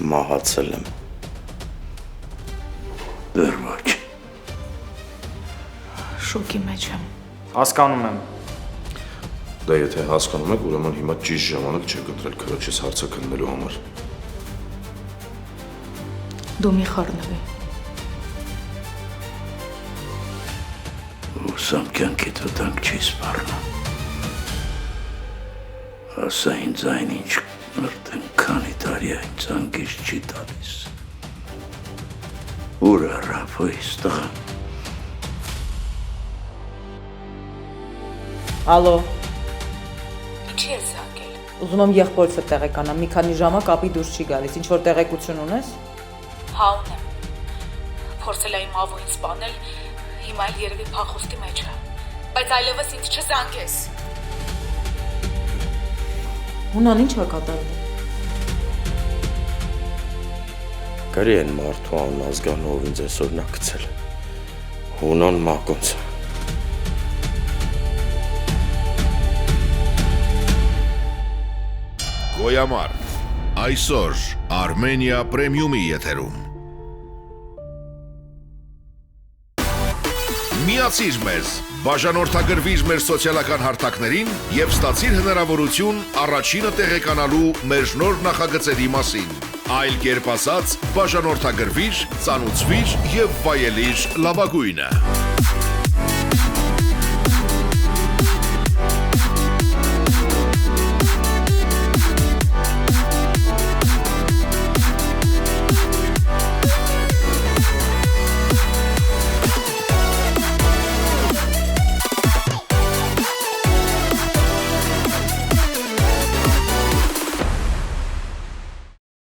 Մահացել եմ։ Դեռ ոչ։ Շոկի մեջ եմ։ Հասկանում եմ։ Դա եթե հասկանում եք, ուրեմն հիմա ճիշտ ժամանակ չեք ընտրել քրոջից հարցը քննելու համար։ Դու մի խառնվի։ Ուսամ կյանքիդ վտանգ չի սպառնում։ Ասա ինձ այն ինչ արդեն քանի տարի այն ցանկից չի տալիս։ Ուր է Ռաֆայիս տղա։ Ալո, Ինչի ես զանգել։ ուզում եմ եղբորս հետ տեղեկանամ, մի քանի ժամա կապի դուրս չի գալիս, ինչ որ տեղեկություն ունես։ Հա ունեմ։ Փորձել եմ ավոին սպանել, հիմա էլ երևի փախուստի մեջ է։ Բայց այլևս ինձ չզանգես։ Հունան ինչ է կատարվում։ Կարի են մարդու անազգան ով ինձ այսօր նա գցել։ Հունան Մակոնց։ Գոյամար, այսօր Armenia Premium-ի եթերում։ Միացիր մեզ, բաժանորդագրվիր մեր սոցիալական հարթակներին և ստացիր հնարավորություն առաջինը տեղեկանալու մեր նոր նախագծերի մասին։ Այլ կերպ ասած, բաժանորդագրվիր, ծանուցվիր և վայելիր լավագույնը։